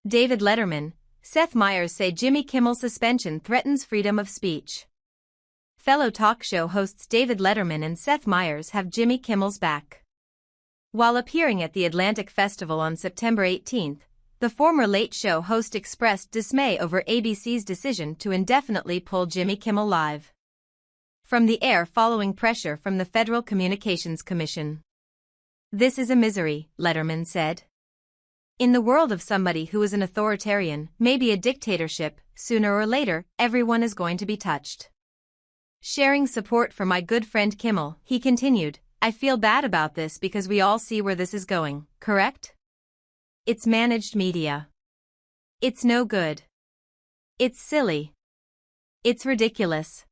David Letterman, Seth Meyers say Jimmy Kimmel suspension threatens freedom of speech. Fellow talk show hosts David Letterman and Seth Meyers have Jimmy Kimmel's back. While appearing at the Atlantic Festival on September 18, the former Late Show host expressed dismay over ABC's decision to indefinitely pull Jimmy Kimmel live from the air following pressure from the Federal Communications Commission. "This is a misery," Letterman said. "In the world of somebody who is an authoritarian, maybe a dictatorship, sooner or later, everyone is going to be touched." Sharing support for my good friend Kimmel, he continued, "I feel bad about this because we all see where this is going, correct? It's managed media. It's no good. It's silly. It's ridiculous.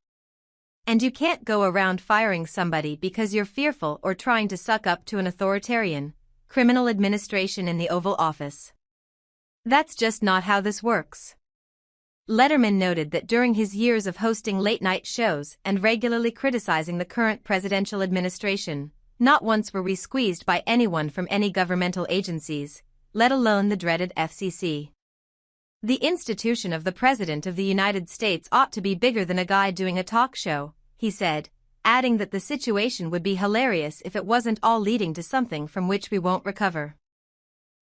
And you can't go around firing somebody because you're fearful or trying to suck up to an authoritarian, criminal administration in the Oval Office. That's just not how this works." Letterman noted that during his years of hosting late-night shows and regularly criticizing the current presidential administration, not once were we squeezed by anyone from any governmental agencies, let alone the dreaded FCC. "The institution of the President of the United States ought to be bigger than a guy doing a talk show," he said, adding that the situation would be hilarious if it wasn't all leading to something from which we won't recover.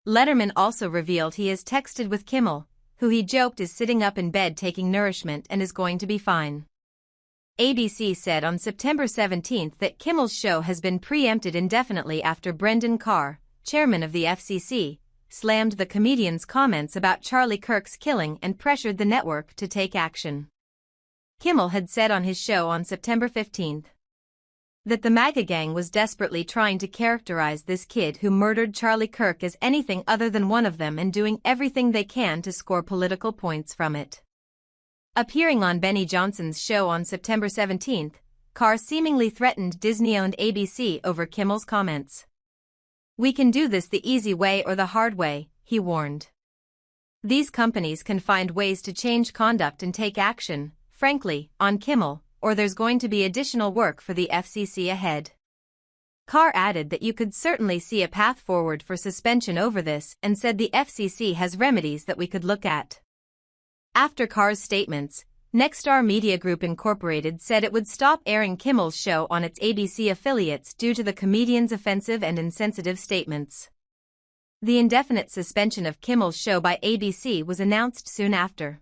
Letterman also revealed he has texted with Kimmel, who he joked is sitting up in bed taking nourishment and is going to be fine. ABC said on September 17 that Kimmel's show has been preempted indefinitely after Brendan Carr, chairman of the FCC, slammed the comedian's comments about Charlie Kirk's killing and pressured the network to take action. Kimmel had said on his show on September 15 that the MAGA gang was desperately trying to characterize this kid who murdered Charlie Kirk as anything other than one of them and doing everything they can to score political points from it. Appearing on Benny Johnson's show on September 17, Carr seemingly threatened Disney-owned ABC over Kimmel's comments. "We can do this the easy way or the hard way," he warned. "These companies can find ways to change conduct and take action, frankly, on Kimmel, or there's going to be additional work for the FCC ahead." Carr added that you could certainly see a path forward for suspension over this and said the FCC has remedies that we could look at. After Carr's statements, Nexstar Media Group Incorporated said it would stop airing Kimmel's show on its ABC affiliates due to the comedian's offensive and insensitive statements. The indefinite suspension of Kimmel's show by ABC was announced soon after.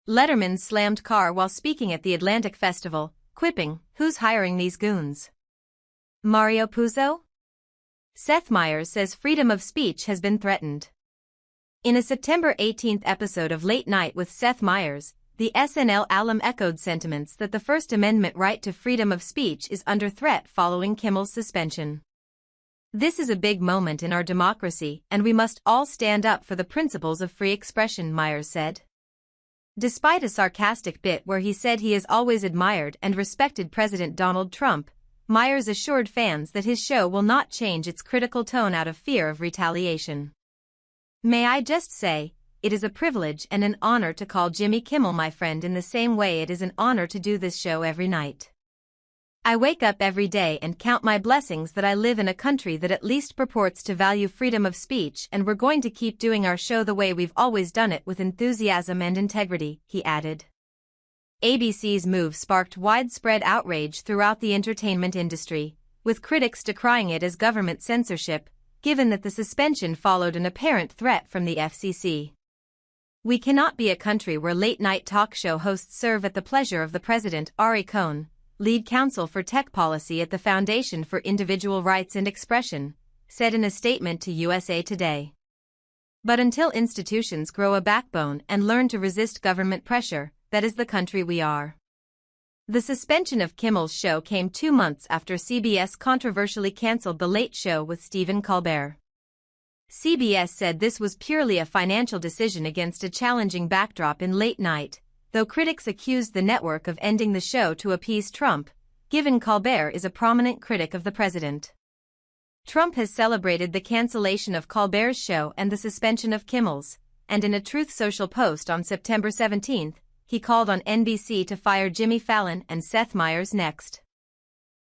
Letterman slammed Carr while speaking at the Atlantic Festival, quipping, "Who's hiring these goons? Mario Puzo?" Seth Meyers says freedom of speech has been threatened. In a September 18 episode of Late Night with Seth Meyers, the SNL alum echoed sentiments that the First Amendment right to freedom of speech is under threat following Kimmel's suspension. "This is a big moment in our democracy and we must all stand up for the principles of free expression," Meyers said. Despite a sarcastic bit where he said he has always admired and respected President Donald Trump, Meyers assured fans that his show will not change its critical tone out of fear of retaliation. "May I just say, it is a privilege and an honor to call Jimmy Kimmel my friend in the same way it is an honor to do this show every night. I wake up every day and count my blessings that I live in a country that at least purports to value freedom of speech, and we're going to keep doing our show the way we've always done it with enthusiasm and integrity," he added. ABC's move sparked widespread outrage throughout the entertainment industry, with critics decrying it as government censorship, given that the suspension followed an apparent threat from the FCC. "We cannot be a country where late-night talk show hosts serve at the pleasure of the president," Ari Cohn, lead counsel for tech policy at the Foundation for Individual Rights and Expression, said in a statement to USA Today. "But until institutions grow a backbone and learn to resist government pressure, that is the country we are." The suspension of Kimmel's show came 2 months after CBS controversially canceled The Late Show with Stephen Colbert. CBS said this was purely a financial decision against a challenging backdrop in late night, though critics accused the network of ending the show to appease Trump, given Colbert is a prominent critic of the president. Trump has celebrated the cancellation of Colbert's show and the suspension of Kimmel's, and in a Truth Social post on September 17, he called on NBC to fire Jimmy Fallon and Seth Meyers next.